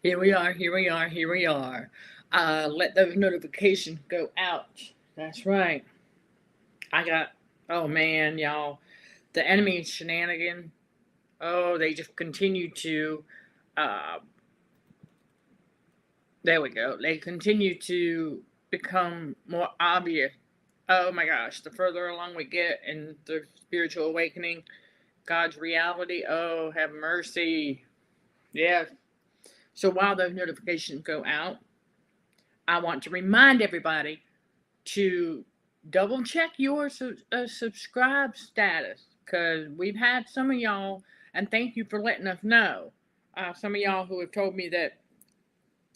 Here we are, here we are, here we are. Let those notifications go out. That's right. I got, oh man, y'all, the enemy shenanigan. Oh, they just continue to, uh, there we go. They continue to become more obvious. Oh my gosh, the further along we get in the spiritual awakening, God's reality, oh, have mercy. Yeah. So while those notifications go out, I want to remind everybody to double check your subscribe status because we've had some of y'all, and thank you for letting us know. Some of y'all who have told me that,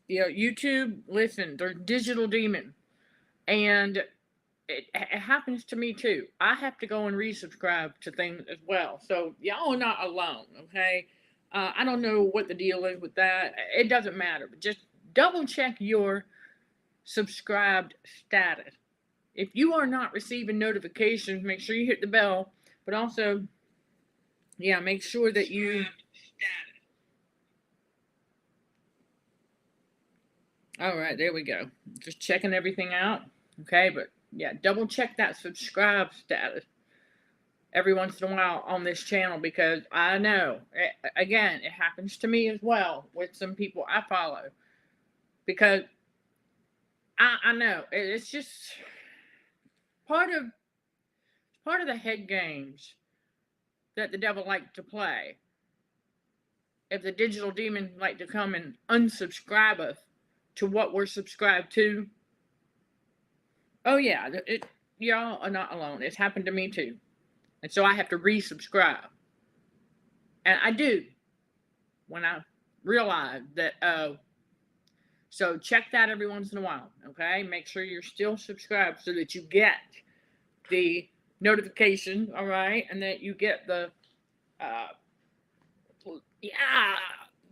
YouTube, listen, they're digital demon. And it happens to me too. I have to go and resubscribe to things as well. So y'all are not alone, okay? I don't know what the deal is with that. It doesn't matter. But just double check your subscribed status. If you are not receiving notifications, make sure you hit the bell. But also, yeah, make sure that you. All right, there we go. Just checking everything out. Okay, but yeah, double check that subscribe status every once in a while on this channel because I know, again, it happens to me as well with some people I follow. Because I know it's just part of the head games that the devil likes to play. If the digital demon like to come and unsubscribe us to what we're subscribed to, oh yeah, y'all are not alone. It's happened to me too. And so I have to resubscribe. And I do when I realize that, so check that every once in a while, okay? Make sure you're still subscribed so that you get the notification, all right? And that you get the,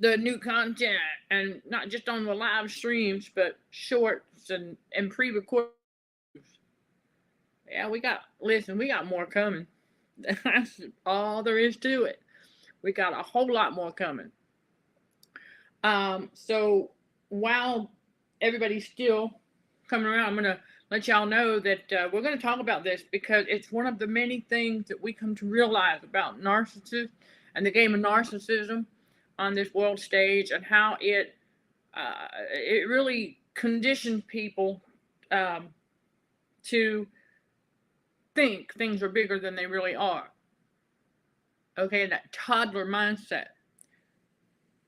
the new content, and not just on the live streams, but shorts and pre-recorded. Yeah, we got more coming. That's all there is to it. We got a whole lot more coming. So while everybody's still coming around, I'm gonna let y'all know that we're gonna talk about this because it's one of the many things that we come to realize about narcissists and the game of narcissism on this world stage, and how it really conditions people to think things are bigger than they really are. Okay, that toddler mindset.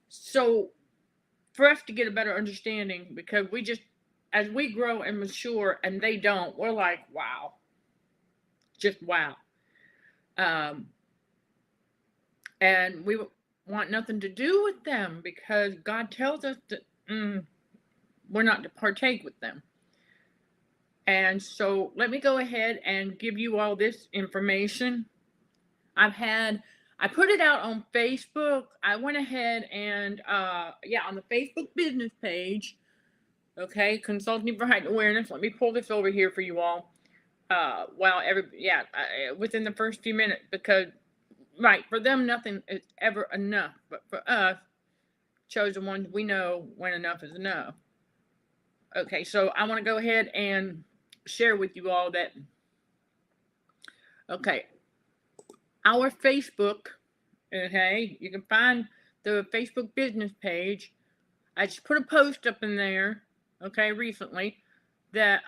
So for us to get a better understanding, because we just, as we grow and mature and they don't, we're like, wow. Just wow. And we want nothing to do with them because God tells us that we're not to partake with them. And so let me go ahead and give you all this information. I put it out on Facebook. I went ahead and, on the Facebook business page, okay, Consulting for Heightened Awareness. Let me pull this over here for you all. Within the first few minutes, because, right, for them, nothing is ever enough. But for us, chosen ones, we know when enough is enough. Okay, so I want to go ahead and share with you all that, okay, our Facebook, okay, you can find the Facebook business page. I just put a post up in there, okay, recently, that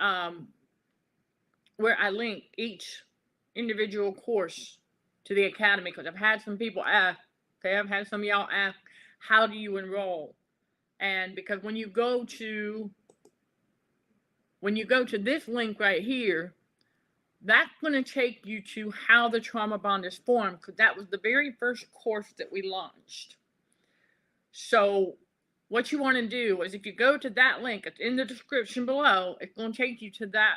where I link each individual course to the academy, because I've had some people ask, okay, I've had some of y'all ask, how do you enroll? And because when you go to this link right here, that's going to take you to how the trauma bond is formed, because that was the very first course that we launched. So what you want to do is, if you go to that link, it's in the description below, it's going to take you to that,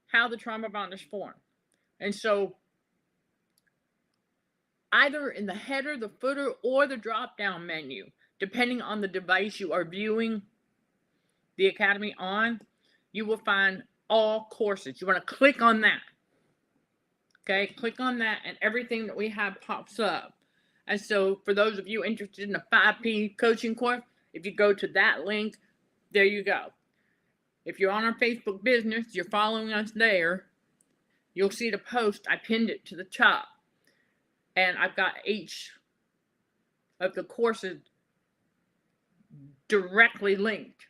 how the trauma bond is formed. And so either in the header, the footer, or the drop-down menu, depending on the device you are viewing the academy on, you will find all courses. You want to click on that. Okay, click on that and everything that we have pops up. And so for those of you interested in the 5P coaching course, If you go to that link, there you go. If you're on our Facebook business, you're following us there, you'll see the post. I pinned it to the top. And I've got each of the courses directly linked.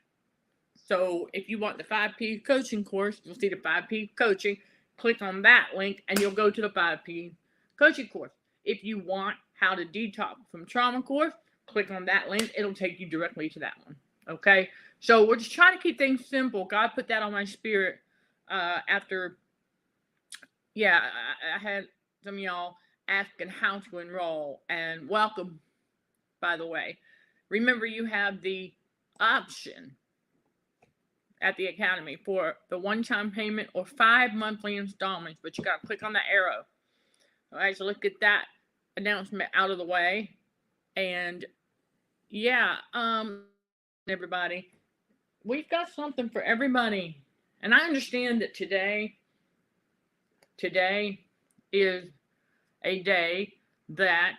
So if you want the 5P coaching course, you'll see the 5P coaching. Click on that link and you'll go to the 5P coaching course. If you want how to detox from trauma course, click on that link. It'll take you directly to that one. Okay? So we're just trying to keep things simple. God put that on my spirit after, I had some of y'all asking how to enroll. And welcome, by the way. Remember, you have the option at the Academy for the one-time payment or 5 monthly installments, but you got to click on the arrow. All right, so let's get that announcement out of the way. And everybody, we've got something for everybody. And I understand that today is a day that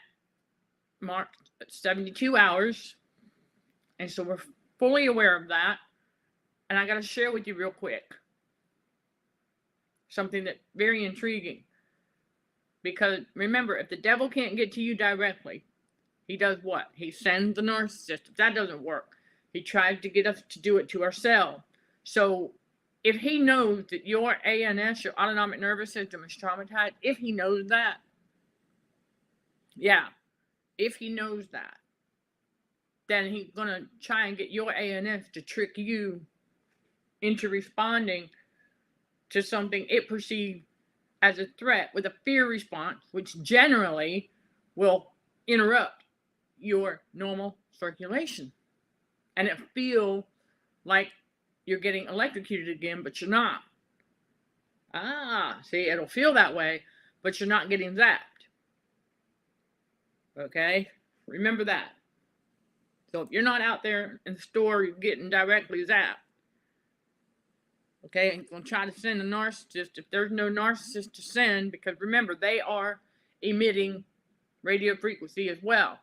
marks 72 hours. And so we're fully aware of that. And I got to share with you real quick something that's very intriguing. Because remember, if the devil can't get to you directly, he does what? He sends the narcissist. If that doesn't work, he tries to get us to do it to ourselves. So if he knows that your ANS, your autonomic nervous system, is traumatized, if he knows that, if he knows that, then he's going to try and get your ANS to trick you into responding to something it perceives as a threat with a fear response, which generally will interrupt your normal circulation. And it feels like you're getting electrocuted again, but you're not. See, it'll feel that way, but you're not getting zapped. Okay? Remember that. So if you're not out there in the store, you're getting directly zapped. Okay, and going to try to send a narcissist if there's no narcissist to send, because remember, they are emitting radio frequency as well.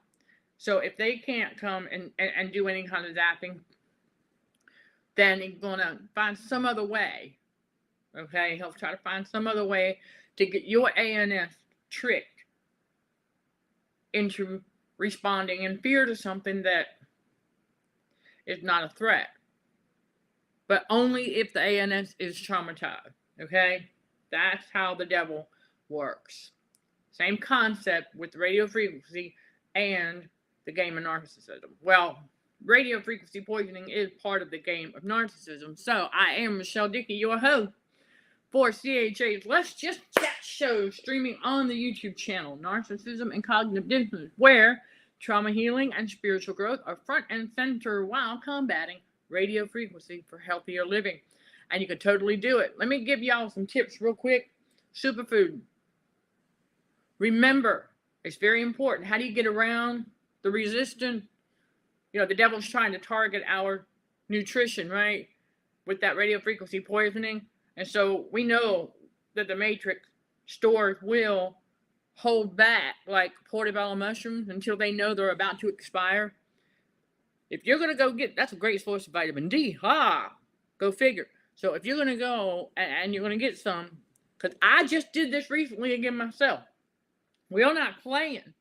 So if they can't come and do any kind of zapping, then he's going to find some other way. Okay, he'll try to find some other way to get your ANS tricked into responding in fear to something that is not a threat. But only if the ANS is traumatized, okay? That's how the devil works. Same concept with radio frequency and the game of narcissism. Well, radio frequency poisoning is part of the game of narcissism. So I am Michelle Dickey, your host for CHA's Let's Just Chat show, streaming on the YouTube channel, Narcissism and Cognitive Dissonance, where trauma healing and spiritual growth are front and center while combating radio frequency for healthier living. And you can totally do it. Let me give y'all some tips real quick. Superfood. Remember, it's very important. How do you get around the resistance? The devil's trying to target our nutrition, right? With that radio frequency poisoning. And so we know that the matrix stores will hold back like portobello mushrooms until they know they're about to expire. If you're going to go get, that's a great source of vitamin D. Go figure. So if you're going to go and you're going to get some, because I just did this recently again myself. We're not playing.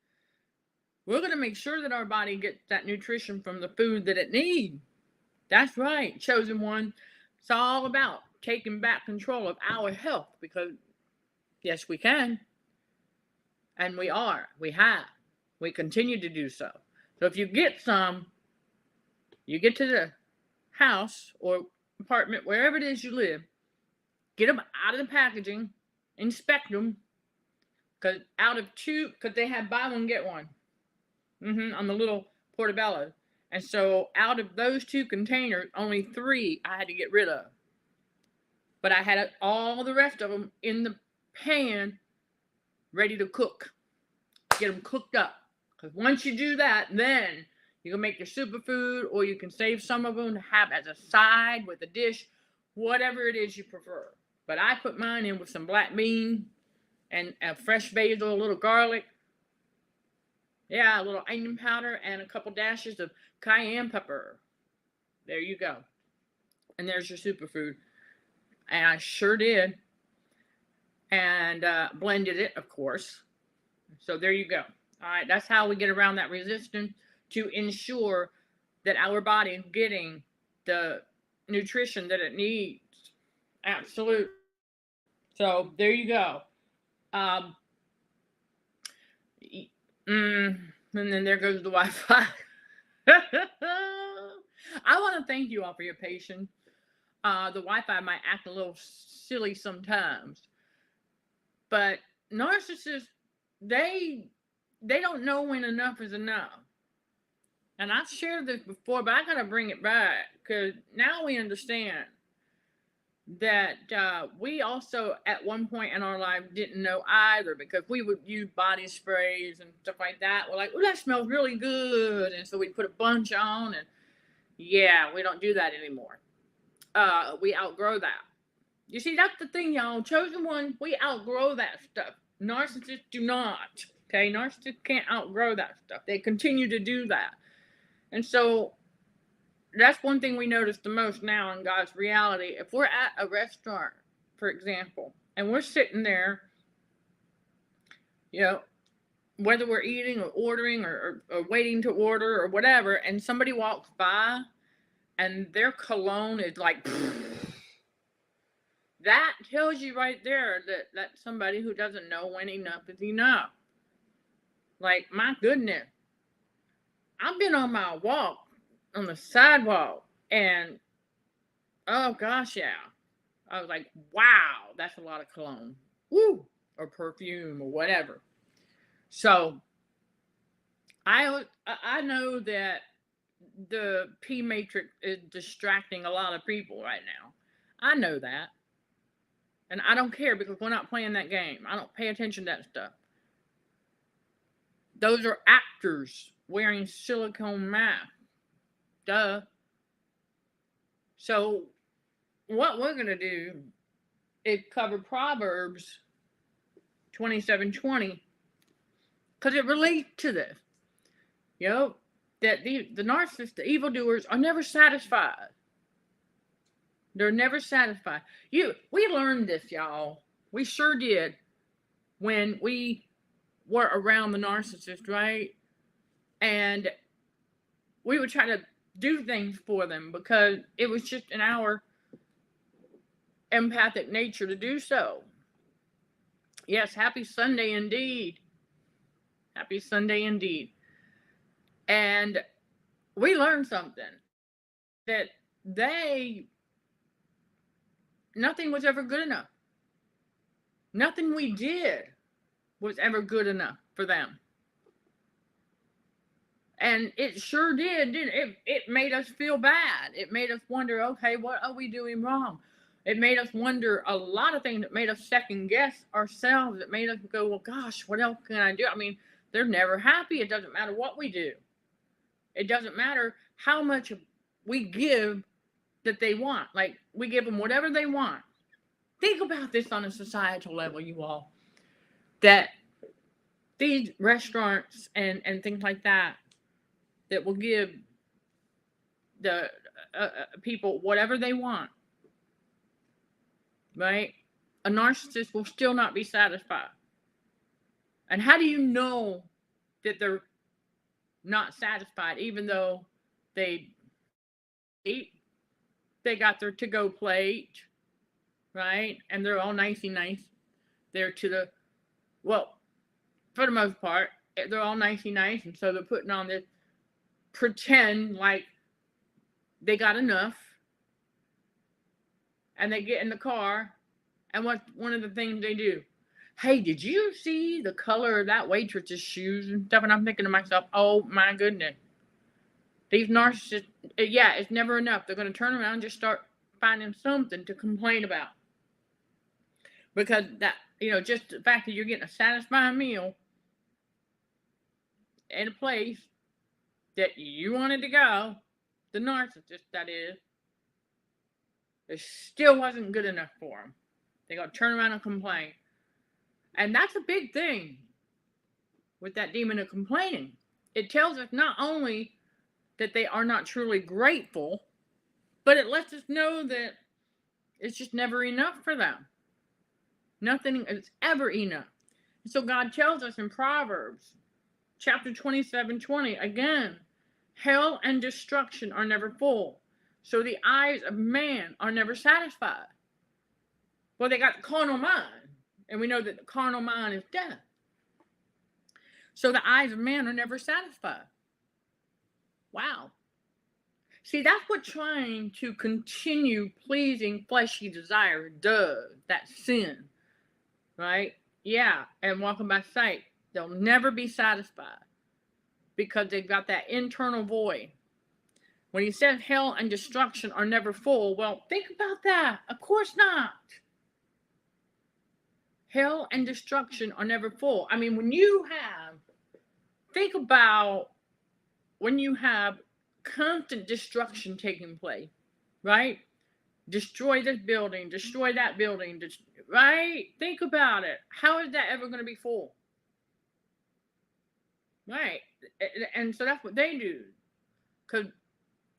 We're going to make sure that our body gets that nutrition from the food that it needs. That's right, chosen one. It's all about taking back control of our health, because yes, we can. And we are. We have. We continue to do so. So if you get some, you get to the house or apartment, wherever it is you live, get them out of the packaging, inspect them, because they have buy one, get one on the little portobello. And so out of those 2 containers, only 3 I had to get rid of. But I had all the rest of them in the pan ready to cook. Get them cooked up. Because once you do that, then you can make your superfood, or you can save some of them to have as a side with a dish, whatever it is you prefer. But I put mine in with some black bean and a fresh basil, a little garlic, a little onion powder, and a couple dashes of cayenne pepper. There you go. And there's your superfood. And I sure did. And blended it, of course. So there you go. All right, that's how we get around that resistance to ensure that our body is getting the nutrition that it needs. Absolutely. So there you go. And then there goes the Wi-Fi. I want to thank you all for your patience. The Wi-Fi might act a little silly sometimes, but narcissists, they don't know when enough is enough. And I've shared this before, but I gotta bring it back because now we understand that we also at one point in our life didn't know either, because we would use body sprays and stuff like that. We're like, oh, that smells really good, and so we'd put a bunch on, and yeah, we don't do that anymore. We outgrow that. You see, that's the thing, y'all. Chosen one, we outgrow that stuff. Narcissists do not. Okay, narcissists can't outgrow that stuff. They continue to do that. And so that's one thing we notice the most now in God's reality. If we're at a restaurant, for example, and we're sitting there, whether we're eating or ordering or waiting to order or whatever, and somebody walks by and their cologne is like, that tells you right there that that's somebody who doesn't know when enough is enough. Like, my goodness. I've been on my walk on the sidewalk, and oh gosh, yeah. I was like, wow, that's a lot of cologne. Woo! Or perfume or whatever. So I know that the P matrix is distracting a lot of people right now. I know that. And I don't care, because we're not playing that game. I don't pay attention to that stuff. Those are actors wearing silicone masks. Duh. So what we're going to do is cover Proverbs 27:20, because it relates to this. That the narcissists, the evildoers, are never satisfied. They're never satisfied. We learned this, y'all. We sure did when we were around the narcissist, right? And we would try to do things for them because it was just in our empathic nature to do so. Yes, happy Sunday indeed. Happy Sunday indeed. And we learned something, that nothing was ever good enough. Nothing we did was ever good enough for them. And it sure did, didn't it? It made us feel bad. It made us wonder, okay, what are we doing wrong? It made us wonder a lot of things. It made us second guess ourselves. It made us go, well, gosh, what else can I do? I mean, they're never happy. It doesn't matter what we do. It doesn't matter how much we give that they want. Like, we give them whatever they want. Think about this on a societal level, you all. That these restaurants and things like that will give the people whatever they want, right? A narcissist will still not be satisfied. And how do you know that they're not satisfied, even though they eat? They got their to-go plate, right? And they're all nicey nice. They're for the most part, they're all nicey nice. And so they're putting on this pretend like they got enough. And they get in the car. And what's one of the things they do? Hey, did you see the color of that waitress's shoes and stuff? And I'm thinking to myself, oh my goodness. These narcissists, yeah, it's never enough. They're going to turn around and just start finding something to complain about. Because that, just the fact that you're getting a satisfying meal in a place that you wanted to go, the narcissist, that is, it still wasn't good enough for them. They're going to turn around and complain. And that's a big thing with that demon of complaining. It tells us not only that they are not truly grateful, but it lets us know that it's just never enough for them. Nothing is ever enough. So God tells us in Proverbs chapter 27:20, again, hell and destruction are never full. So the eyes of man are never satisfied. Well, they got the carnal mind, and we know that the carnal mind is death. So the eyes of man are never satisfied. Wow. See, that's what trying to continue pleasing fleshy desire does. That's sin, right? Yeah, and walking by sight, they'll never be satisfied because they've got that internal void. When he says hell and destruction are never full, well, think about that. Of course not. Hell and destruction are never full. I mean, think about when you have constant destruction taking place, right? Destroy this building, destroy that building, right? Think about it. How is that ever going to be full? Right. And so that's what they do. Because,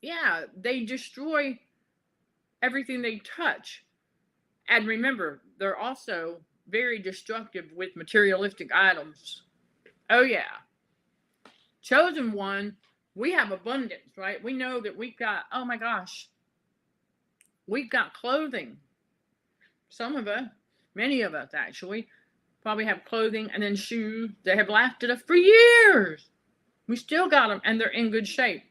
yeah, they destroy everything they touch. And remember, they're also very destructive with materialistic items. Oh, yeah. Chosen one, we have abundance, right? We know that we've got, oh my gosh, we've got clothing. Some of us, many of us actually, probably have clothing and then shoes that have lasted us for years. We still got them and they're in good shape.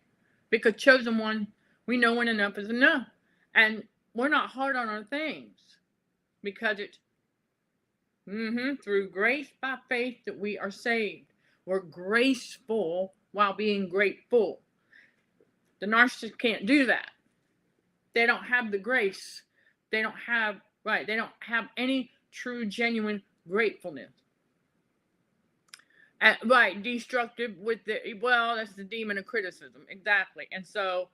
Because chosen one, we know when enough is enough. And we're not hard on our things. Because it's through grace by faith that we are saved. We're graceful while being grateful. The narcissist can't do that. They don't have the grace. They don't have any true, genuine gratefulness. Destructive with that's the demon of criticism. Exactly. And so,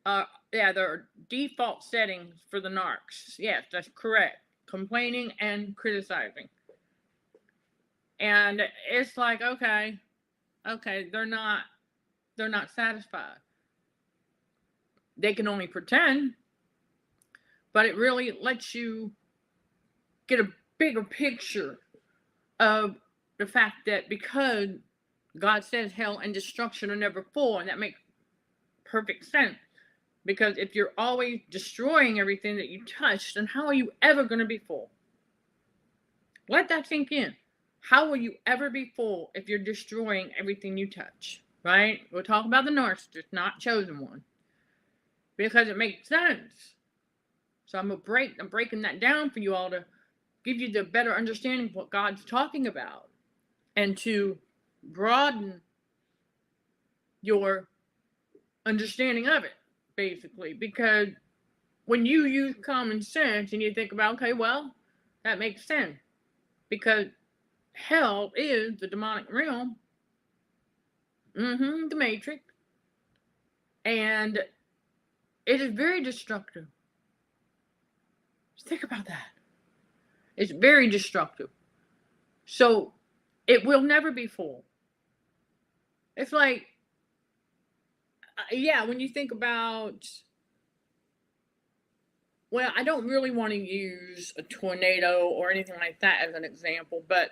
there are default settings for the narcs. Yes, that's correct. Complaining and criticizing. And it's like, okay, they're not satisfied. They can only pretend, but it really lets you get a bigger picture of the fact that because God says hell and destruction are never full, and that makes perfect sense. Because if you're always destroying everything that you touch, then how are you ever going to be full? Let that sink in. How will you ever be full if you're destroying everything you touch? Right? We'll talk about the narcissist, not chosen one. Because it makes sense. So I'm breaking that down for you all to give you the better understanding of what God's talking about. And to broaden your understanding of it, basically. Because when you use common sense and you think about, okay, well, that makes sense. Because hell is the demonic realm. The matrix. And it is very destructive. Just think about that. It's very destructive. So it will never be full. It's like, when you think about, well, I don't really want to use a tornado or anything like that as an example, but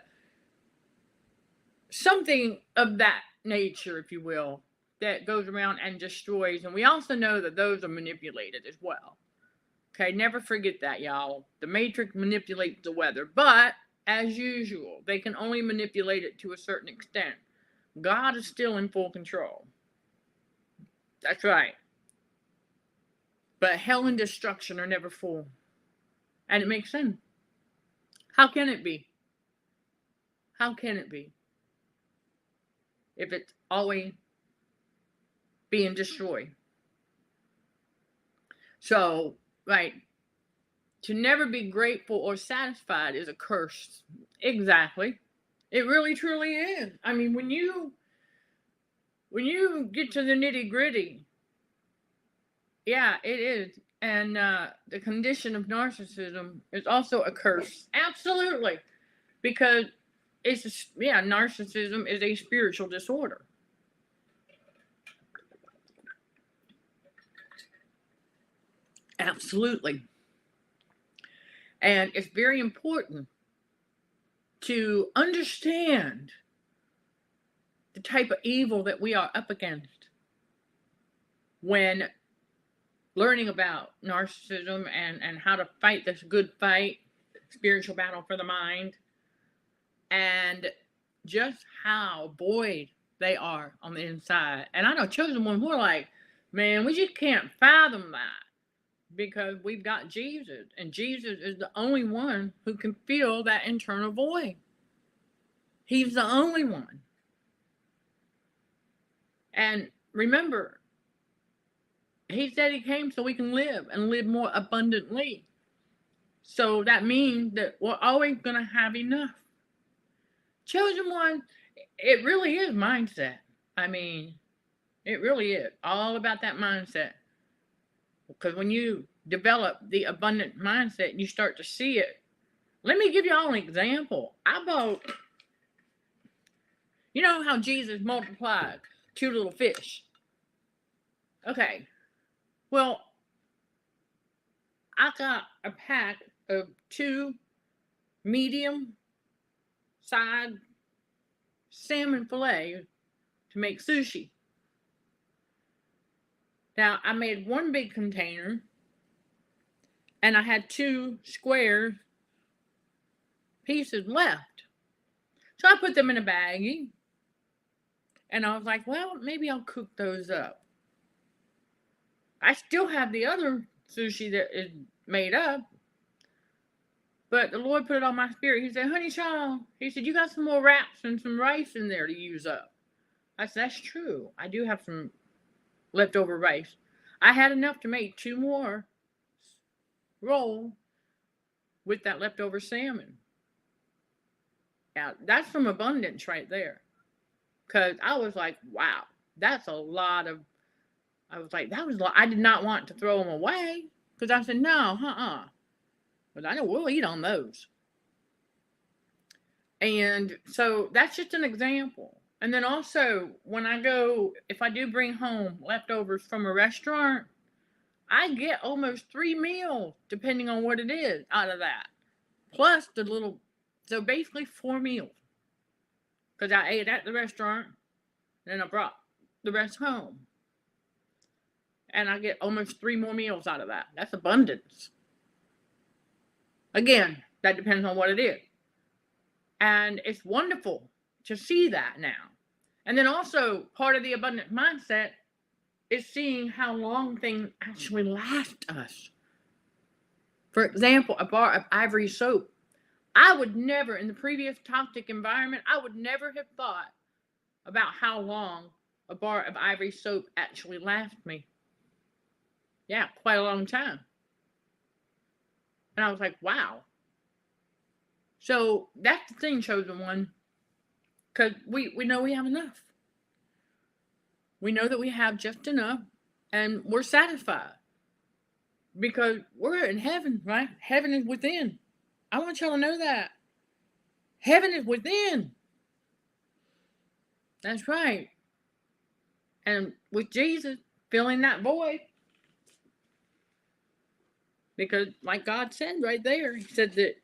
something of that nature, if you will, that goes around and destroys. And we also know that those are manipulated as well. Okay, never forget that, y'all. The matrix manipulates the weather, but as usual, they can only manipulate it to a certain extent. God is still in full control. That's right. But hell and destruction are never full. And it makes sense. How can it be? How can it be? If it's always being destroyed. So, right, to never be grateful or satisfied is a curse. Exactly. It really truly is. I mean, when you get to the nitty gritty, yeah, it is. And the condition of narcissism is also a curse. Absolutely. Because narcissism is a spiritual disorder. Absolutely. And it's very important to understand the type of evil that we are up against when learning about narcissism and how to fight this good fight, spiritual battle for the mind, and just how void they are on the inside. And I know chosen ones, we're like, man, we just can't fathom that because we've got Jesus, and Jesus is the only one who can fill that internal void. He's the only one. And remember, he said he came so we can live and live more abundantly. So that means that we're always going to have enough. Chosen one, it really is mindset. I mean, it really is all about that mindset. Because when you develop the abundant mindset, you start to see it. Let me give you all an example. You know how Jesus multiplied 2 little fish? Okay. Well, I got a pack of 2 medium side salmon fillet to make sushi. Now, I made 1 big container, and I had 2 square pieces left. So I put them in a baggie, and I was like, well, maybe I'll cook those up. I still have the other sushi that is made up, but the Lord put it on my spirit. He said, honey, child, he said, you got some more wraps and some rice in there to use up. I said, that's true. I do have some leftover rice. I had enough to make 2 more roll with that leftover salmon. Now, that's some abundance right there. Because I was like, wow, that's a lot of, I was like, that was a lot. I did not want to throw them away. Because I said, no, But I know we'll eat on those. And so that's just an example. And then also, when I go, if I do bring home leftovers from a restaurant, I get almost 3 meals, depending on what it is, out of that. Plus the little, so basically 4 meals. Because I ate at the restaurant, then I brought the rest home. And I get almost 3 more meals out of that. That's abundance. Again, that depends on what it is. And it's wonderful to see that now. And then also, part of the abundant mindset is seeing how long things actually last us. For example, a bar of Ivory soap. I would never, in the previous toxic environment, I would never have thought about how long a bar of Ivory soap actually lasted me. Yeah, quite a long time. And I was like, wow. So that's the thing, chosen one. Because we know we have enough. We know that we have just enough. And we're satisfied. Because we're in heaven, right? Heaven is within. I want y'all to know that. Heaven is within. That's right. And with Jesus filling that void. Because like God said right there, he said that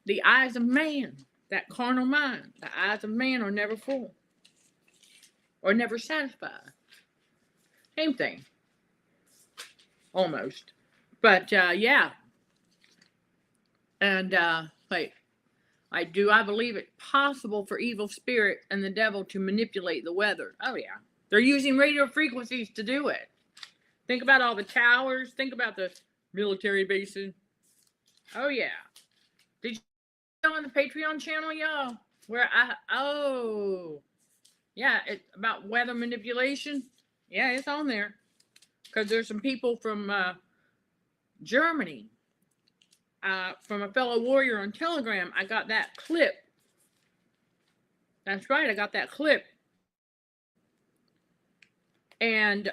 the eyes of man, that carnal mind, the eyes of man are never full. Or never satisfied. Same thing. Almost. But yeah. And I believe it possible for evil spirit and the devil to manipulate the weather. Oh yeah. They're using radio frequencies to do it. Think about all the towers. Think about the military bases. Oh yeah. Did you know on the Patreon channel, y'all? Where yeah, it's about weather manipulation. Yeah, it's on there. Because there's some people from Germany. From a fellow warrior on Telegram, I got that clip. That's right, I got that clip. And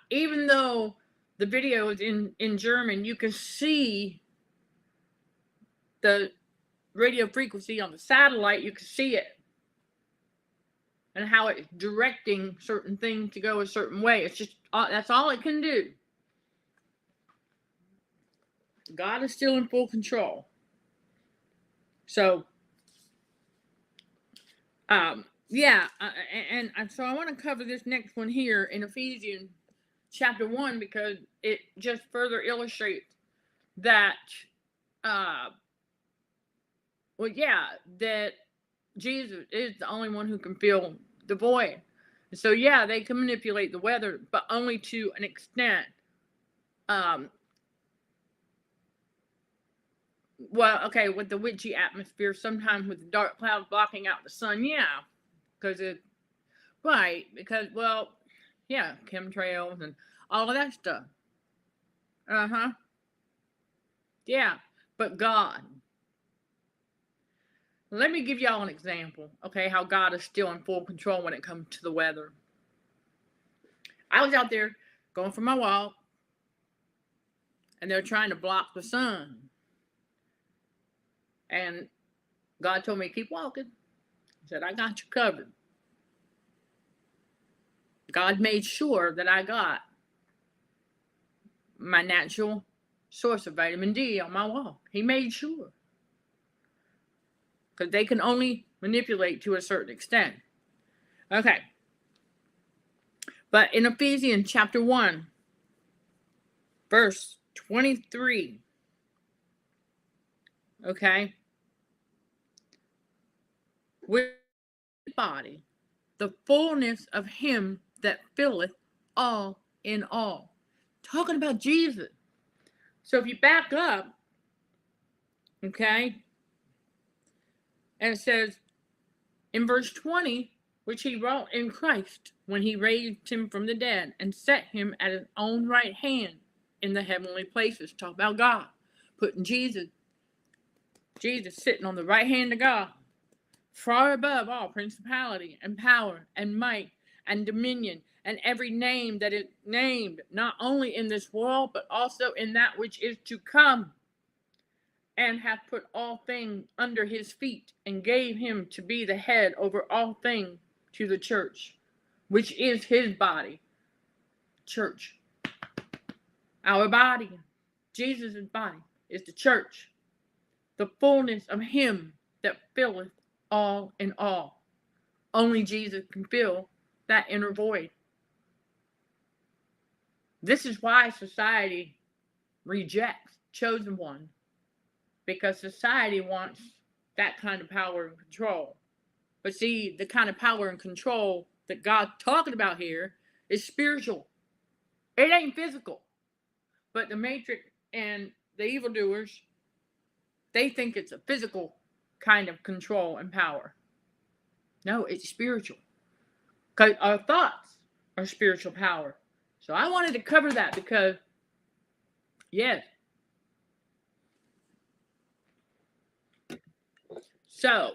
even though the video is in German, you can see the radio frequency on the satellite. You can see it. And how it's directing certain things to go a certain way. It's just That's all it can do. God is still in full control. So, yeah, and so I want to cover this next one here in Ephesians chapter 1 because it just further illustrates that, that Jesus is the only one who can fill the void. So, yeah, they can manipulate the weather, but only to an extent. With the witchy atmosphere, sometimes with the dark clouds blocking out the sun, yeah, because chemtrails and all of that stuff. Yeah, but God. Let me give y'all an example, okay, how God is still in full control when it comes to the weather. I was out there going for my walk, and they're trying to block the sun. And God told me to keep walking. He said, I got you covered. God made sure that I got my natural source of vitamin D on my walk. He made sure. Because they can only manipulate to a certain extent. Okay. But in Ephesians chapter 1, verse 23, okay, with the body, the fullness of him that filleth all in all. Talking about Jesus. So if you back up, okay, and it says in verse 20, which he wrought in Christ when he raised him from the dead and set him at his own right hand in the heavenly places. Talk about God. Putting Jesus sitting on the right hand of God, far above all principality and power and might and dominion and every name that is named, not only in this world, but also in that which is to come, and hath put all things under his feet, and gave him to be the head over all things to the church, which is his body. Church. Our body, Jesus' body, is the church. The fullness of him that filleth all in all. Only Jesus can fill that inner void. This is why society rejects chosen one. Because society wants that kind of power and control. But see, the kind of power and control that God's talking about here is spiritual. It ain't physical. But the matrix and the evildoers, they think it's a physical kind of control and power. No, it's spiritual. Because our thoughts are spiritual power. So I wanted to cover that because, yes. So,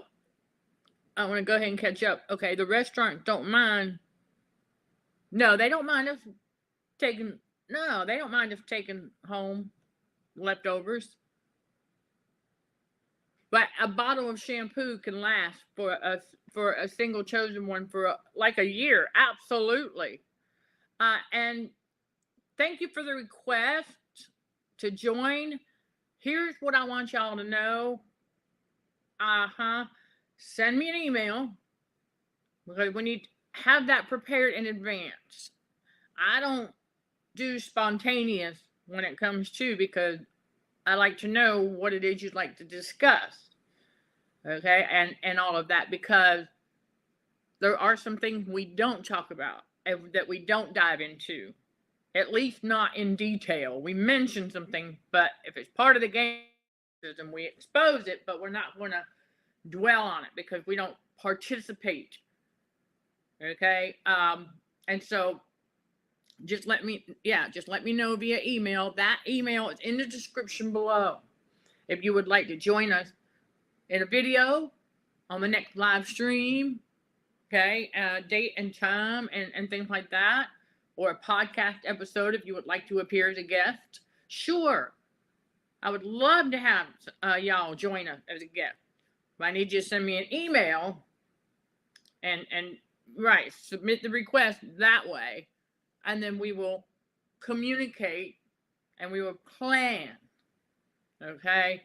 I want to go ahead and catch up. Okay, the restaurants don't mind. No, they don't mind us taking. No, they don't mind us taking home leftovers. But a bottle of shampoo can last for a single chosen one for like a year. Absolutely. And thank you for the request to join. Here's what I want y'all to know. Send me an email. Because when you have that prepared in advance, I don't do spontaneous when it comes to, because I like to know what it is you'd like to discuss. Okay, and all of that, because there are some things we don't talk about, that we don't dive into, at least not in detail. We mention something, but if it's part of the game, and we expose it, but we're not going to dwell on it because we don't participate. Okay, and so just let me know via email. That email is in the description below. If you would like to join us in a video on the next live stream, okay, date and time and things like that, or a podcast episode if you would like to appear as a guest, sure. I would love to have y'all join us as a guest. But I need you to send me an email and submit the request that way. and then we will communicate and we will plan. Okay?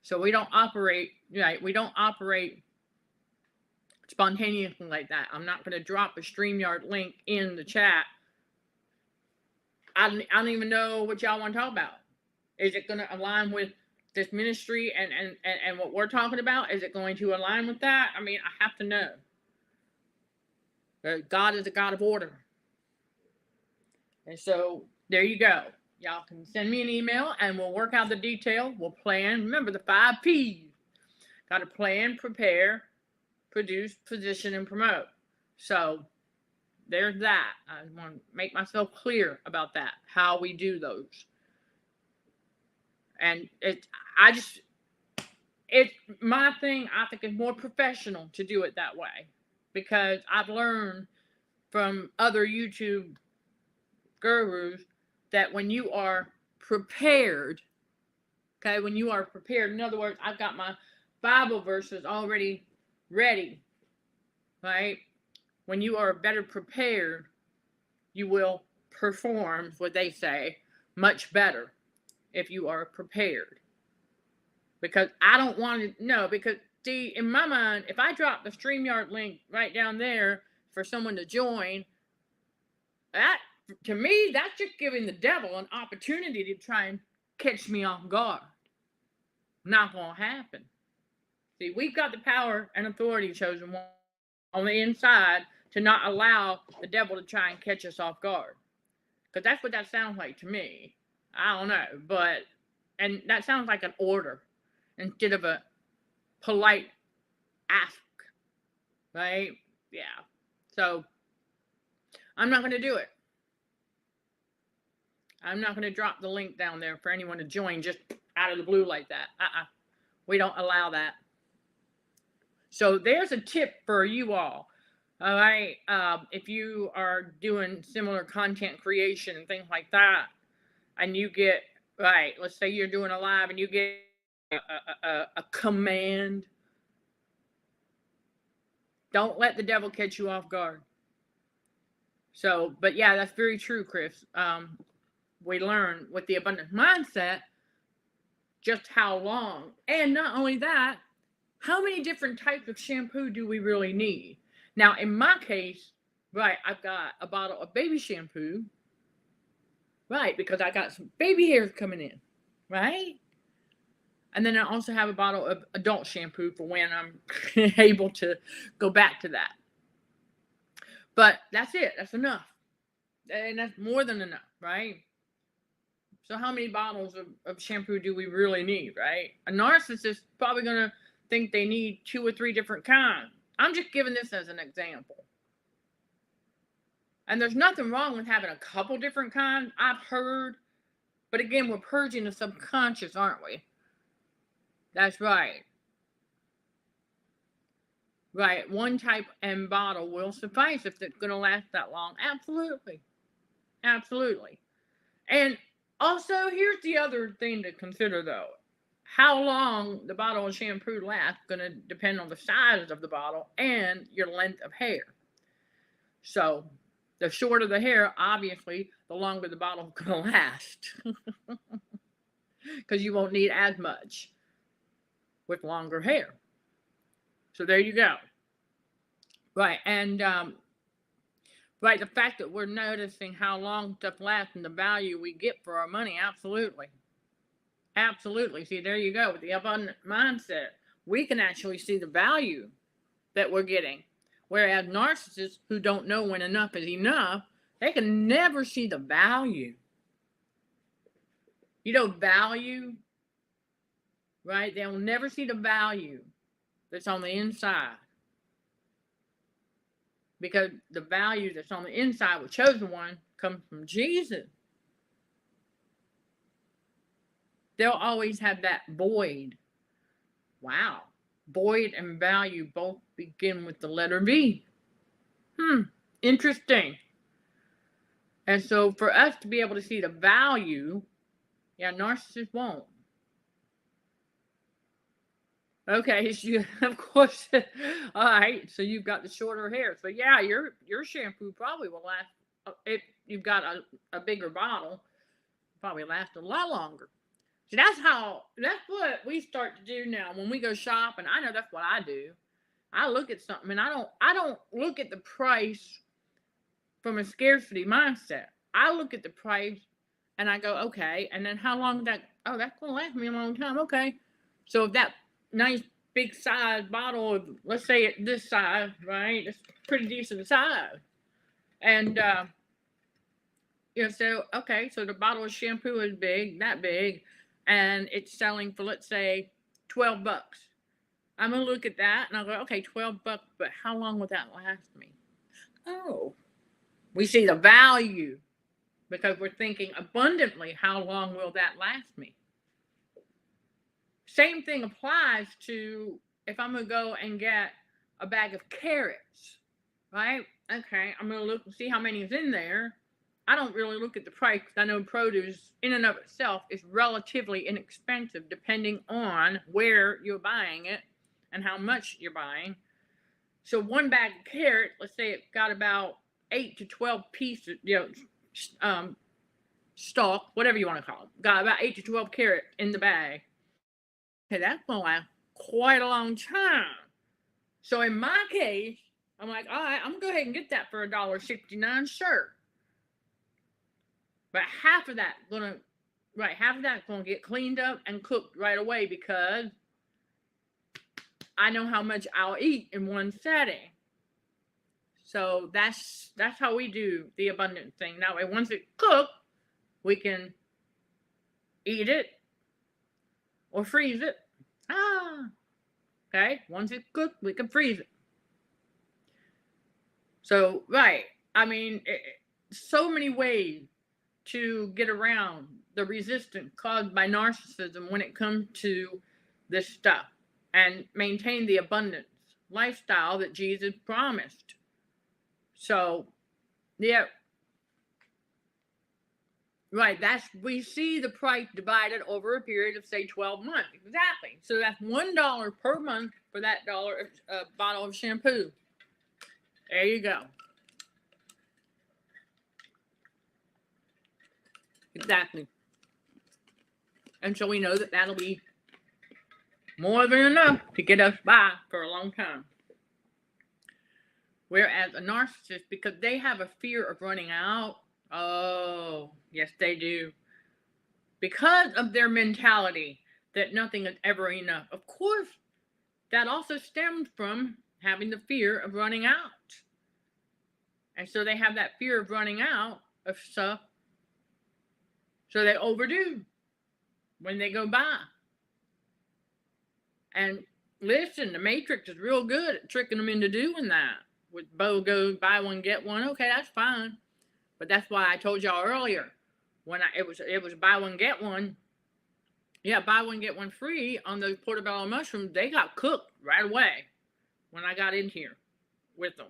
So we don't operate, right? We don't operate spontaneously like that. I'm not going to drop a StreamYard link in the chat. I don't even know what y'all want to talk about. Is it going to align with this ministry and what we're talking about? Is it going to align with that? I mean, I have to know. God is a God of order. And so there you go. Y'all can send me an email and we'll work out the detail. We'll plan. Remember the 5 P's. Got to plan, prepare, produce, position, and promote. So there's that. I want to make myself clear about that, how we do those. And it's my thing. I think it's more professional to do it that way, because I've learned from other YouTube gurus that when you are prepared, okay, when you are prepared, in other words, I've got my Bible verses already ready, right? When you are better prepared, you will perform, what they say, much better if you are prepared. Because I don't want to know, because see, in my mind, if I drop the StreamYard link right down there for someone to join, that, to me, that's just giving the devil an opportunity to try and catch me off guard. Not going to happen. See, we've got the power and authority, chosen one, on the inside to not allow the devil to try and catch us off guard. Because that's what that sounds like to me. I don't know, and that sounds like an order instead of a polite ask, right? Yeah. So I'm not going to do it. I'm not going to drop the link down there for anyone to join just out of the blue like that. We don't allow that. So there's a tip for you all. All right. If you are doing similar content creation and things like that, and you get, right, let's say you're doing a live and you get a command, don't let the devil catch you off guard. So, but yeah, that's very true, Chris. We learn with the abundant mindset just how long, and not only that, how many different types of shampoo do we really need? Now, in my case, right, I've got a bottle of baby shampoo, right, because I got some baby hairs coming in, right? And then I also have a bottle of adult shampoo for when I'm able to go back to that. But that's it. That's enough. And that's more than enough, right? So how many bottles of shampoo do we really need, right? A narcissist is probably going to think they need 2 or 3 different kinds. I'm just giving this as an example. And there's nothing wrong with having a couple different kinds, I've heard. But again, we're purging the subconscious, aren't we? That's right. Right. One type and bottle will suffice if it's going to last that long. Absolutely. Absolutely. And also, here's the other thing to consider, though. How long the bottle of shampoo lasts going to depend on the size of the bottle and your length of hair. So, the shorter the hair, obviously, the longer the bottle is going to last. Because you won't need as much with longer hair. So, there you go. Right, and right, the fact that we're noticing how long stuff lasts and the value we get for our money, absolutely. Absolutely. See, there you go. With the abundant mindset, we can actually see the value that we're getting. Whereas narcissists who don't know when enough is enough, they can never see the value. You know, value, right? They'll never see the value that's on the inside. Because the value that's on the inside with chosen one comes from Jesus. They'll always have that void. Wow. Void and value both begin with the letter V. Interesting. And so for us to be able to see the value, yeah, narcissists won't. Okay, so of course. All right, so you've got the shorter hair. So yeah, your shampoo probably will last if you've got a bigger bottle, probably last a lot longer. So that's what we start to do now when we go shopping. I know that's what I do. I look at something and I don't look at the price from a scarcity mindset. I look at the price and I go, okay, and then how long that's gonna last me a long time. Okay. So if that nice big size bottle of, let's say it this size, right? It's pretty decent size. And so okay, so the bottle of shampoo is that big, and it's selling for, let's say, $12. I'm gonna look at that and I'll go, okay, $12, but how long will that last me? Oh, we see the value because we're thinking abundantly, how long will that last me? Same thing applies to if I'm gonna go and get a bag of carrots, right? Okay, I'm gonna look and see how many is in there. I don't really look at the price because I know produce in and of itself is relatively inexpensive depending on where you're buying it and how much you're buying. So one bag of carrots, let's say it got about 8 to 12 pieces, stalk, whatever you want to call it, got about 8 to 12 carrots in the bag. Okay, that's going to last quite a long time. So in my case, I'm like, all right, I'm going to go ahead and get that for $1.69, sure. But half of that going to get cleaned up and cooked right away because I know how much I'll eat in one setting. So that's how we do the abundant thing. That way, once it's cooked, we can eat it or freeze it. Okay. Once it's cooked, we can freeze it. So, right. I mean, so many ways to get around the resistance caused by narcissism when it comes to this stuff and maintain the abundance lifestyle that Jesus promised. So, yeah. Right, we see the price divided over a period of, say, 12 months. Exactly. So that's $1 per month for that bottle of shampoo. There you go. Exactly. And so we know that that'll be more than enough to get us by for a long time. Whereas a narcissist, because they have a fear of running out, oh, yes, they do. Because of their mentality that nothing is ever enough. Of course, that also stems from having the fear of running out. And so they have that fear of running out of stuff. So they overdo when they go by. And listen, the Matrix is real good at tricking them into doing that. With BOGO, buy one, get one. Okay, that's fine. But that's why I told y'all earlier, when it was buy one, get one. Yeah, buy one, get one free on those portobello mushrooms. They got cooked right away when I got in here with them.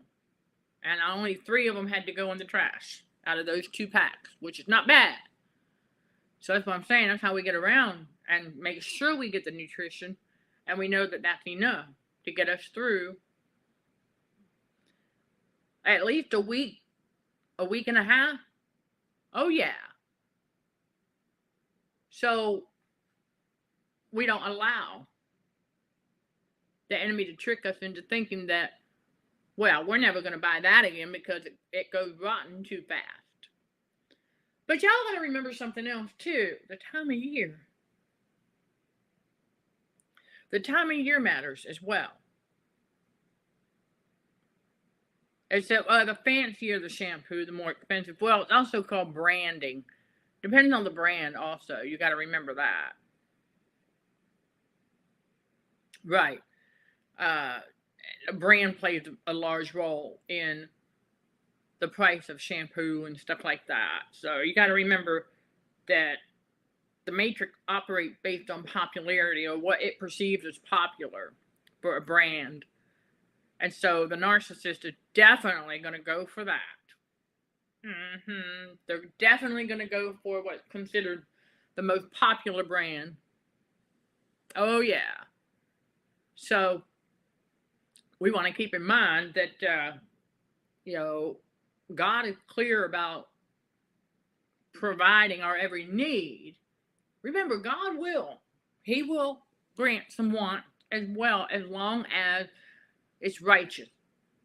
And only 3 of them had to go in the trash out of those 2 packs, which is not bad. So that's what I'm saying. That's how we get around and make sure we get the nutrition. And we know that that's enough to get us through at least a week and a half. Oh, yeah. So we don't allow the enemy to trick us into thinking that, well, we're never going to buy that again because it goes rotten too fast. But y'all got to remember something else, too. The time of year. The time of year matters as well. Except the fancier the shampoo, the more expensive. Well, it's also called branding. Depending on the brand also. You got to remember that. Right. A brand plays a large role in the price of shampoo and stuff like that. So you got to remember that the Matrix operates based on popularity or what it perceives as popular for a brand. And so the narcissist is definitely going to go for that. They're definitely going to go for what's considered the most popular brand. Oh, yeah. So we want to keep in mind that, God is clear about providing our every need, remember, God will. He will grant some want as well, as long as it's righteous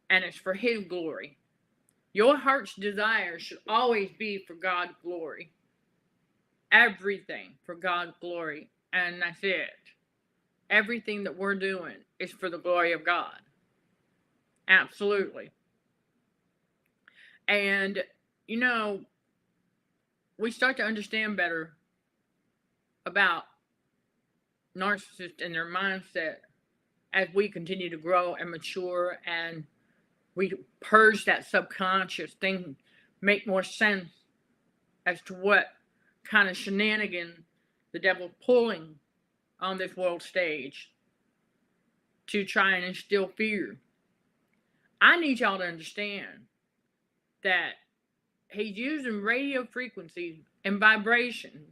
and it's for His glory. Your heart's desire should always be for God's glory. Everything for God's glory. And that's it. Everything that we're doing is for the glory of God. Absolutely. And, you know, we start to understand better about narcissists and their mindset as we continue to grow and mature, and we purge that subconscious thing, make more sense as to what kind of shenanigans the devil's pulling on this world stage to try and instill fear. I need y'all to understand that he's using radio frequencies and vibration,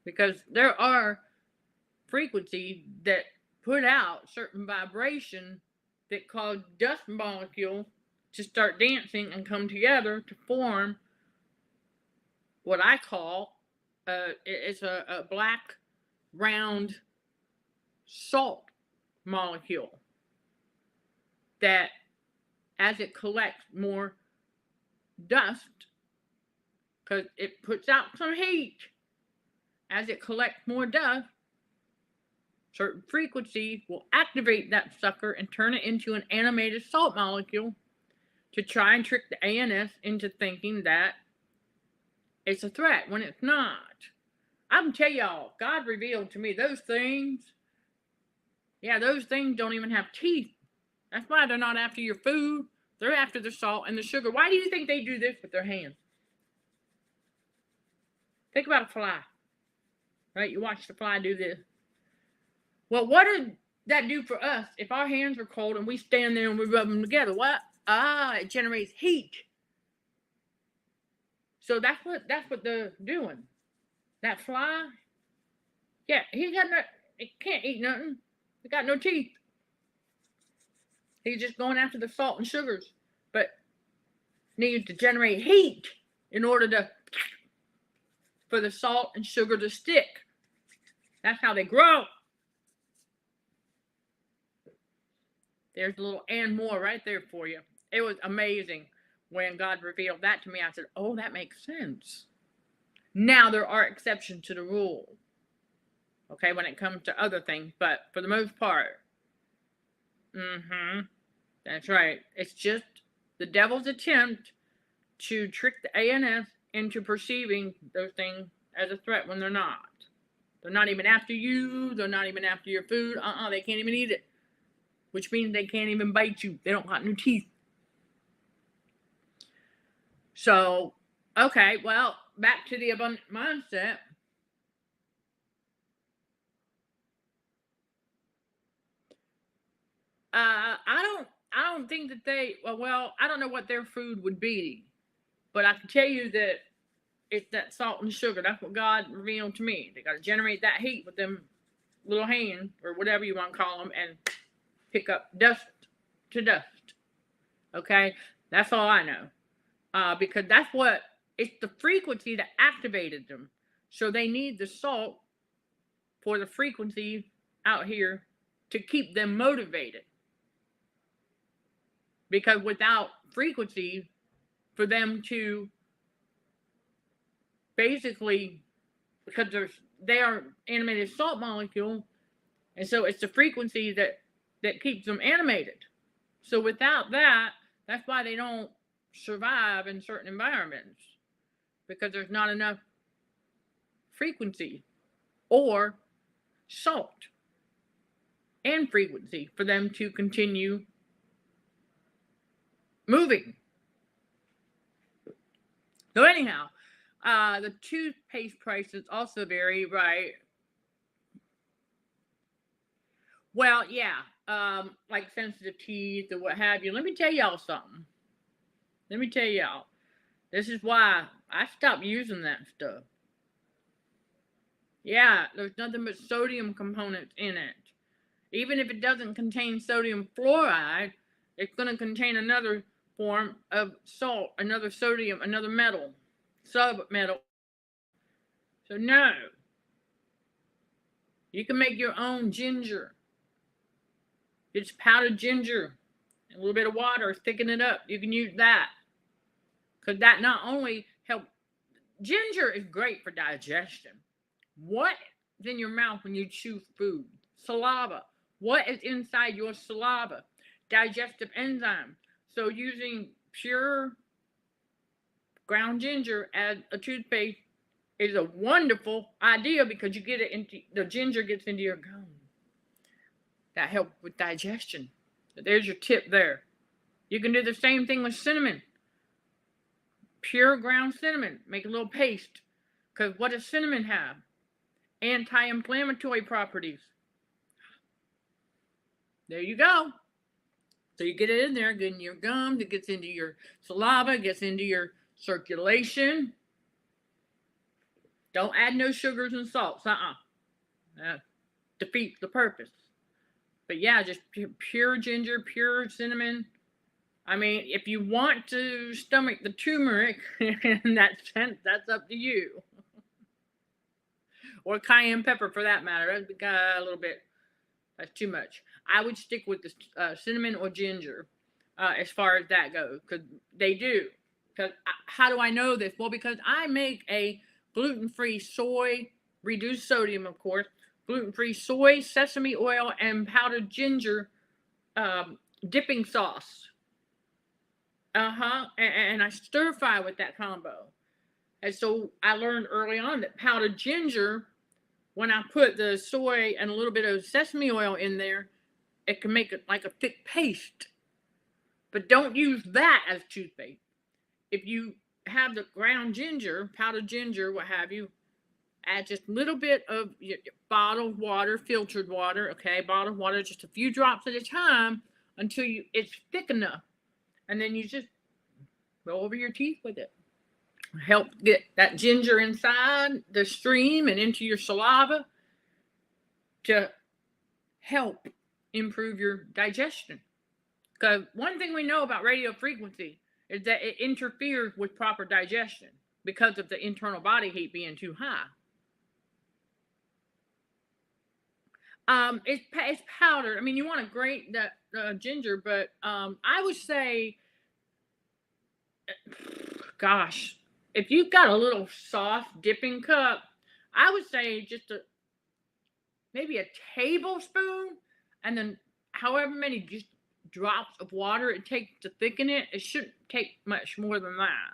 because there are frequencies that put out certain vibration that cause dust molecules to start dancing and come together to form what I call it's a black round salt molecule that, as it collects more dust, because it puts out some heat, as it collects more dust, certain frequencies will activate that sucker and turn it into an animated salt molecule to try and trick the ANS into thinking that it's a threat when it's not. I can tell y'all, God revealed to me those things. Yeah, those things don't even have teeth. That's why they're not after your food. They're after the salt and the sugar. Why do you think they do this with their hands? Think about a fly. Right? You watch the fly do this. Well, what did that do for us if our hands are cold and we stand there and we rub them together? What? It generates heat. So that's what they're doing. That fly, yeah, it can't eat nothing. It got no teeth. He's just going after the salt and sugars, but needs to generate heat in order for the salt and sugar to stick. That's how they grow. There's a little and more right there for you. It was amazing when God revealed that to me. I said, oh, that makes sense. Now there are exceptions to the rule, okay, when it comes to other things, but for the most part, that's right. It's just the devil's attempt to trick the ANS into perceiving those things as a threat when they're not. They're not even after you. They're not even after your food. They can't even eat it, which means they can't even bite you. They don't got no teeth. So, okay, well, back to the abundant mindset. I don't think that I don't know what their food would be, but I can tell you that it's that salt and sugar. That's what God revealed to me. They got to generate that heat with them little hands, or whatever you want to call them, and pick up dust to dust. Okay? That's all I know. Because it's the frequency that activated them. So they need the salt for the frequency out here to keep them motivated. Because without frequency, for them to basically, because they are animated salt molecule, and so it's the frequency that keeps them animated. So without that, that's why they don't survive in certain environments, because there's not enough frequency or salt and frequency for them to continue moving. So anyhow, the toothpaste prices also vary, right? Well, yeah, like sensitive teeth or what have you. Let me tell y'all something. This is why I stopped using that stuff. Yeah, there's nothing but sodium components in it. Even if it doesn't contain sodium fluoride, it's going to contain another form of salt, another sodium, another metal, sub-metal. So no, you can make your own ginger. It's powdered ginger, a little bit of water, thicken it up. You can use that because that not only helps. Ginger is great for digestion. What is in your mouth when you chew food? Saliva. What is inside your saliva? Digestive enzymes. So using pure ground ginger as a toothpaste is a wonderful idea because you get it into the ginger gets into your gum. That helps with digestion. So there's your tip there. You can do the same thing with cinnamon. Pure ground cinnamon. Make a little paste. Because what does cinnamon have? Anti-inflammatory properties. There you go. So you get it in there, get in your gums, it gets into your saliva, it gets into your circulation. Don't add no sugars and salts. That defeats the purpose. But yeah, just pure ginger, pure cinnamon. I mean, if you want to stomach the turmeric in that sense, that's up to you. Or cayenne pepper for that matter. That's a little bit, that's too much. I would stick with the cinnamon or ginger as far as that goes. Because they do. Because how do I know this? Well, because I make a gluten-free soy, reduced sodium, of course, gluten-free soy, sesame oil, and powdered ginger dipping sauce. And I stir fry with that combo. And so I learned early on that powdered ginger, when I put the soy and a little bit of sesame oil in there, it can make it like a thick paste. But don't use that as toothpaste. If you have the ground ginger, powdered ginger, what have you, add just a little bit of your bottled water, filtered water, okay, bottled water, just a few drops at a time until it's thick enough. And then you just go over your teeth with it. Help get that ginger inside the stream and into your saliva to help improve your digestion. Because one thing we know about radio frequency is that it interferes with proper digestion because of the internal body heat being too high. It's powdered. I mean, you want to grate that ginger, but I would say, gosh, if you've got a little soft dipping cup, I would say just maybe a tablespoon, and then however many just drops of water it takes to thicken it. It shouldn't take much more than that.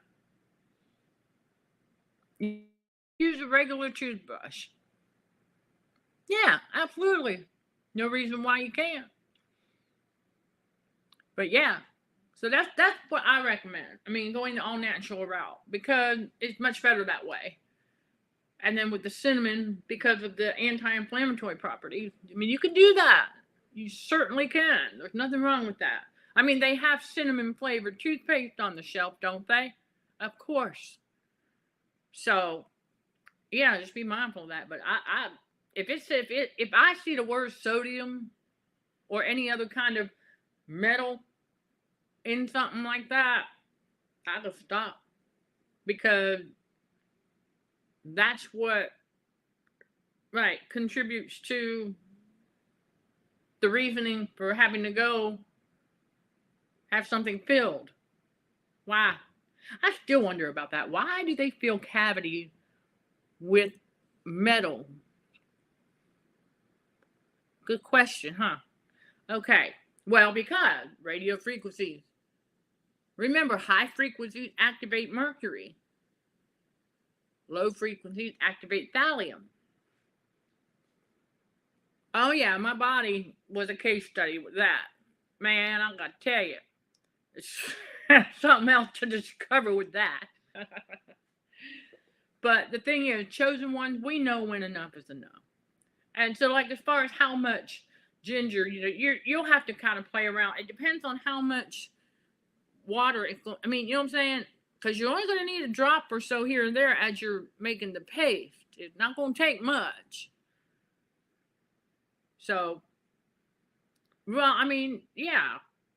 Use a regular toothbrush. Yeah, absolutely. No reason why you can't. But yeah, so that's what I recommend. I mean, going the all natural route because it's much better that way. And then with the cinnamon, because of the anti-inflammatory properties, I mean, you can do that. You certainly can. There's nothing wrong with that. I mean, they have cinnamon flavored toothpaste on the shelf, don't they? Of course. So, yeah, just be mindful of that. But if I see the word sodium or any other kind of metal in something like that, I could stop because that's what contributes to the reasoning for having to go have something filled. Why? I still wonder about that. Why do they fill cavities with metal? Good question, huh? Okay. Well, because radio frequencies. Remember, high frequencies activate mercury. Low frequencies activate thallium. Oh, yeah, my body was a case study with that. Man, I got to tell you, it's something else to discover with that. But the thing is, chosen ones, we know when enough is enough. And so, like, as far as how much ginger, you'll have to kind of play around. It depends on how much water. I mean, you know what I'm saying? Because you're only going to need a drop or so here and there as you're making the paste. It's not going to take much. So, well, I mean, yeah.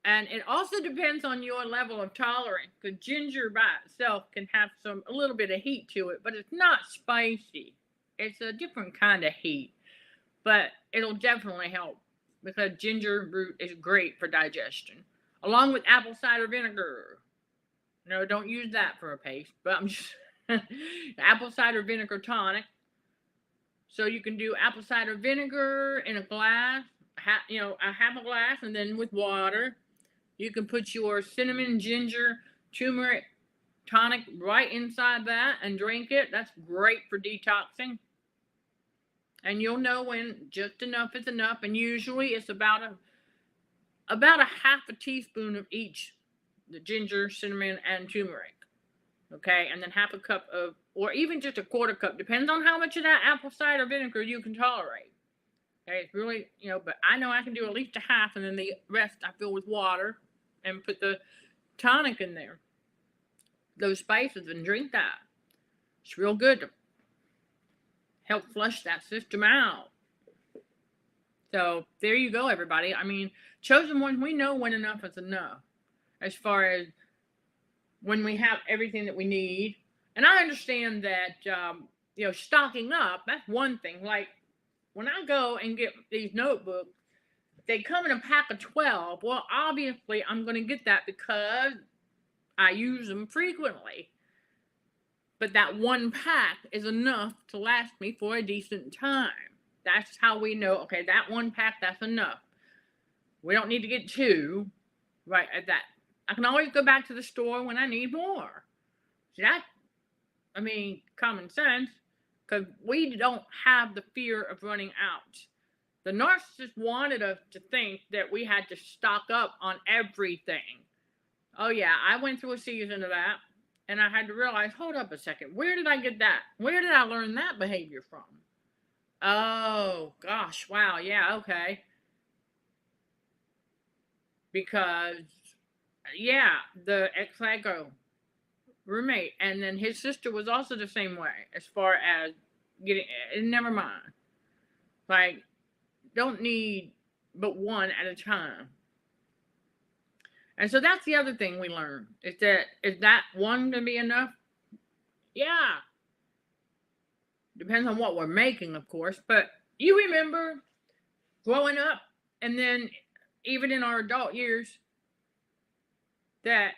And it also depends on your level of tolerance, because ginger by itself can have a little bit of heat to it, but it's not spicy. It's a different kind of heat, but it'll definitely help, because ginger root is great for digestion, along with apple cider vinegar. No, don't use that for a paste, but I'm just apple cider vinegar tonic. So you can do apple cider vinegar in a glass, a half a glass, and then with water. You can put your cinnamon, ginger, turmeric tonic right inside that and drink it. That's great for detoxing. And you'll know when just enough is enough. And usually it's about a half a teaspoon of each, the ginger, cinnamon, and turmeric. Okay, and then half a cup of, or even just a quarter cup, depends on how much of that apple cider vinegar you can tolerate. Okay, it's really, but I know I can do at least a half, and then the rest I fill with water and put the tonic in there, those spices, and drink that. It's real good to help flush that system out. So there you go, everybody. I mean, chosen ones, we know when enough is enough, as far as when we have everything that we need. And I understand that, stocking up, that's one thing. Like, when I go and get these notebooks, they come in a pack of 12. Well, obviously, I'm going to get that because I use them frequently. But that one pack is enough to last me for a decent time. That's how we know, okay, that one pack, that's enough. We don't need to get two, right, at that. I can always go back to the store when I need more. See, common sense, because we don't have the fear of running out. The narcissist wanted us to think that we had to stock up on everything. Oh, yeah, I went through a season of that, and I had to realize, hold up a second, where did I get that? Where did I learn that behavior from? Oh, gosh, wow, yeah, okay. Because, yeah, the ex-Lego roommate, and then his sister was also the same way, as far as getting, never mind. Like, don't need but one at a time. And so that's the other thing we learn, is that one going to be enough? Yeah. Depends on what we're making, of course. But you remember growing up, and then even in our adult years, that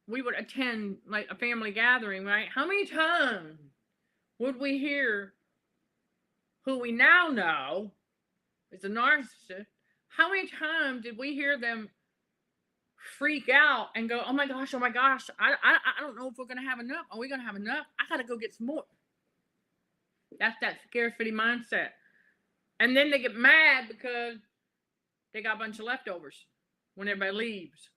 we would attend like a family gathering, right? How many times would we hear who we now know is a narcissist? How many times did we hear them freak out and go, oh my gosh, I don't know if we're going to have enough. Are we going to have enough? I got to go get some more. That's that scarcity mindset. And then they get mad because they got a bunch of leftovers when everybody leaves.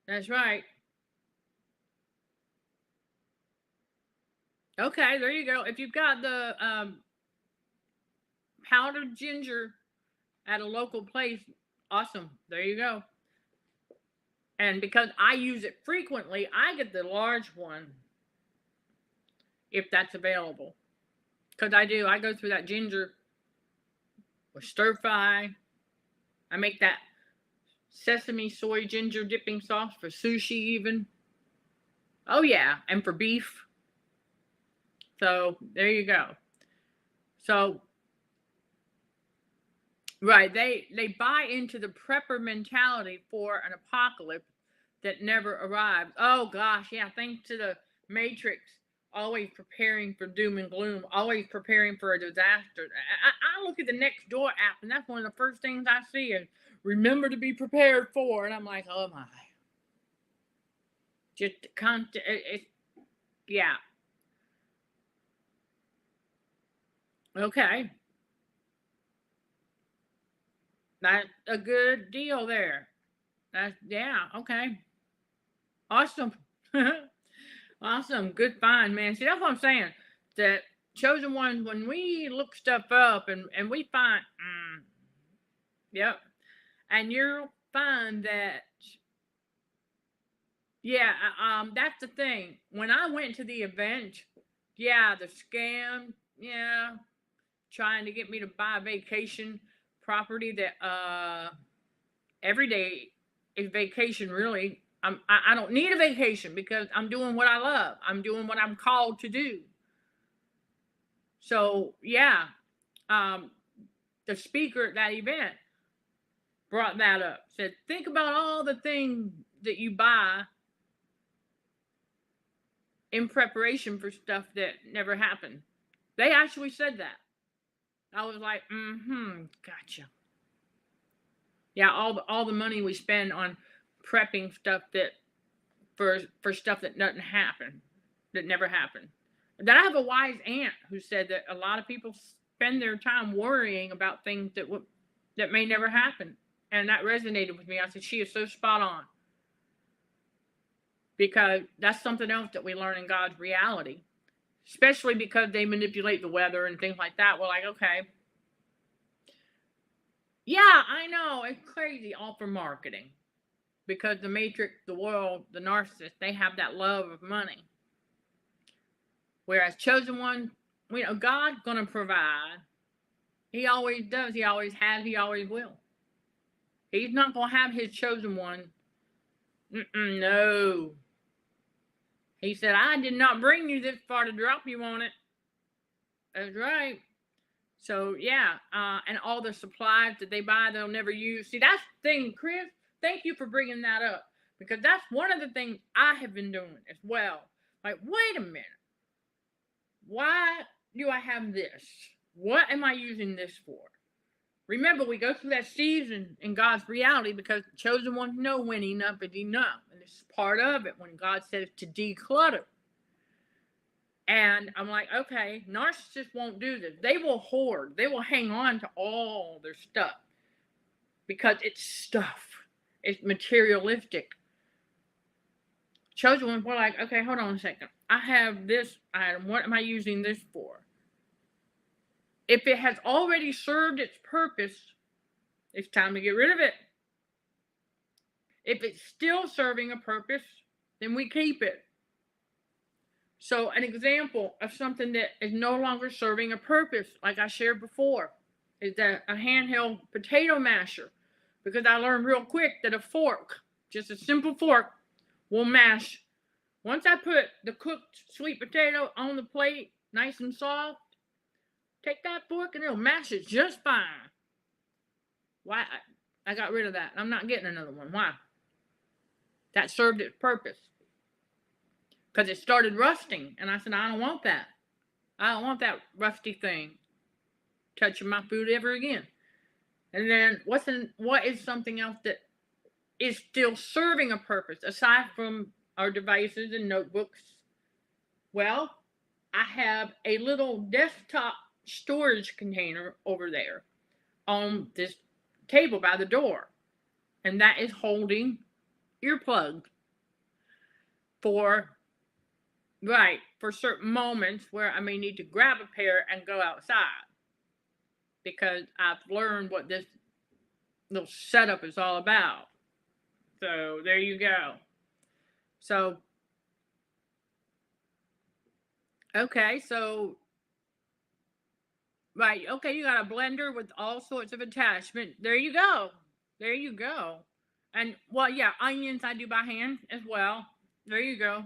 That's right. Okay, there you go. If you've got the powdered ginger at a local place, awesome. There you go. And because I use it frequently, I get the large one if that's available. Because I go through that ginger with stir fry. I make that sesame soy ginger dipping sauce for sushi even. Oh yeah, and for beef. So there you go. So right, they buy into the prepper mentality for an apocalypse that never arrives. Oh gosh, yeah, thanks to the Matrix, always preparing for doom and gloom, always preparing for a disaster. I look at the Nextdoor app, and that's one of the first things I see is remember to be prepared for, and I'm like, oh my. Just constant, yeah. Okay. That's a good deal there. Yeah, okay. Awesome. Awesome. Good find, man. See, that's what I'm saying. That chosen ones, when we look stuff up and we find, yep. And you'll find that, yeah, that's the thing. When I went to the event, yeah, the scam, yeah, trying to get me to buy a vacation property that every day is vacation, really. I don't need a vacation because I'm doing what I love. I'm doing what I'm called to do. So, yeah, the speaker at that event brought that up. Said, think about all the things that you buy in preparation for stuff that never happened. They actually said that. I was like, gotcha. Yeah, all the money we spend on prepping stuff that for stuff that doesn't happen, that never happened. Then I have a wise aunt who said that a lot of people spend their time worrying about things that may never happen, and that resonated with me. I said, she is so spot on, because that's something else that we learn in God's reality, especially because they manipulate the weather and things like that. We're like, okay, yeah, I know, it's crazy, all for marketing. Because the matrix, the world, the narcissist, they have that love of money. Whereas chosen one, God's going to provide. He always does. He always has. He always will. He's not going to have his chosen one. No. He said, I did not bring you this far to drop you on it. That's right. So, yeah. And all the supplies that they buy, they'll never use. See, that's the thing, Chris. Thank you for bringing that up, because that's one of the things I have been doing as well. Like, wait a minute. Why do I have this? What am I using this for? Remember, we go through that season in God's reality because the chosen ones know when enough is enough. And this is part of it when God says to declutter. And I'm like, okay, narcissists won't do this. They will hoard. They will hang on to all their stuff because it's stuff. It's materialistic. Chosen ones were like, okay, hold on a second. I have this item. What am I using this for? If it has already served its purpose, it's time to get rid of it. If it's still serving a purpose, then we keep it. So an example of something that is no longer serving a purpose, like I shared before, is that a handheld potato masher. Because I learned real quick that a fork, just a simple fork, will mash. Once I put the cooked sweet potato on the plate, nice and soft, take that fork and it'll mash it just fine. Why? I got rid of that. I'm not getting another one. Why? That served its purpose. Because it started rusting. And I said, I don't want that. I don't want that rusty thing touching my food ever again. And then what is something else that is still serving a purpose aside from our devices and notebooks? Well, I have a little desktop storage container over there on this table by the door. And that is holding earplugs for certain moments where I may need to grab a pair and go outside. Because I've learned what this little setup is all about. So there you go. So, okay, so, okay, you got a blender with all sorts of attachment. There you go. There you go. And, well, yeah, onions I do by hand as well. There you go.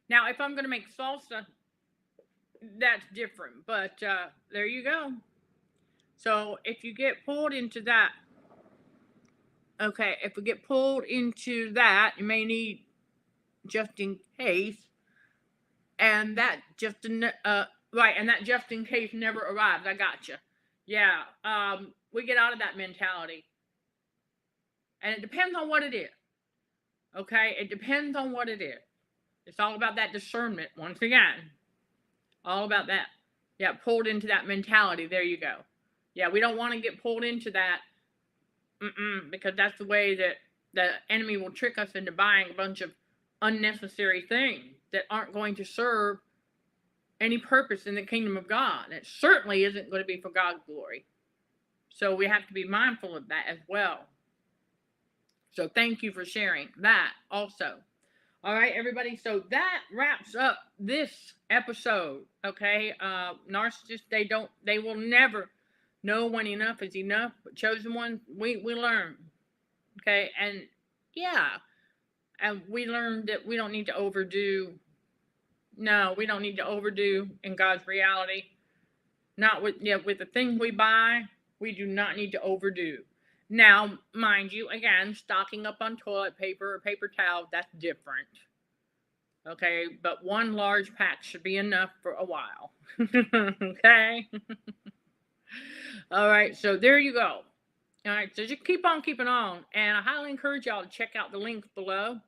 Now, if I'm going to make salsa, that's different. But there you go. So if you get pulled into that, okay, if we get pulled into that, you may need just in case, and that just in case never arrives. I gotcha. Yeah, we get out of that mentality, and it depends on what it is. Okay, it depends on what it is. It's all about that discernment. Once again, all about that. Yeah, pulled into that mentality. There you go. Yeah, we don't want to get pulled into that, because that's the way that the enemy will trick us into buying a bunch of unnecessary things that aren't going to serve any purpose in the kingdom of God. It certainly isn't going to be for God's glory. So we have to be mindful of that as well. So thank you for sharing that also. All right, everybody. So that wraps up this episode. Okay, narcissists, they will never know when enough is enough, but chosen one, we learn. Okay, and yeah, and we learned that we don't need to overdo. No, we don't need to overdo in God's reality. Not with with the things we buy, we do not need to overdo. Now, mind you, again, stocking up on toilet paper or paper towel, that's different. Okay, but one large pack should be enough for a while. Okay? All right, so there you go. All right, so just keep on keeping on. And I highly encourage y'all to check out the link below,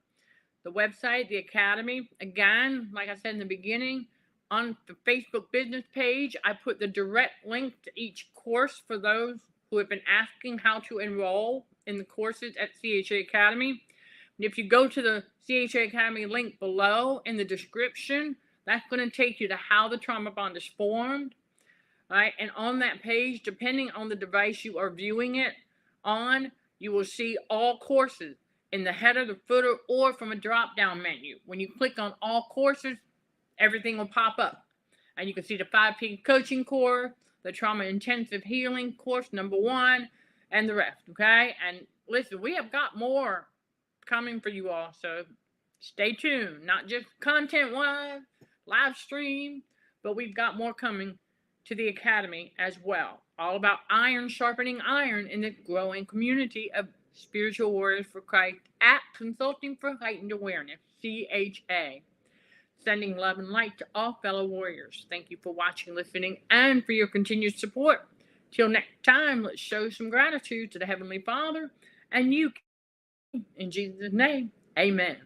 the website, the academy. Again, like I said in the beginning, on the Facebook business page, I put the direct link to each course for those who have been asking how to enroll in the courses at CHA Academy. And if you go to the CHA Academy link below in the description, that's going to take you to how the trauma bond is formed. Right? And on that page, depending on the device you are viewing it on, you will see all courses in the header, the footer, or from a drop-down menu. When you click on all courses, everything will pop up. And you can see the 5P coaching course, the trauma intensive healing course #1, and the rest, okay? And listen, we have got more coming for you all, so stay tuned. Not just content-wise, live stream, but we've got more coming to the Academy as well. All about iron sharpening iron in the growing community of spiritual warriors for Christ at Consulting for Heightened Awareness, CHA. Sending love and light to all fellow warriors. Thank you for watching, listening, and for your continued support. Till next time, let's show some gratitude to the Heavenly Father and you. In Jesus' name, amen.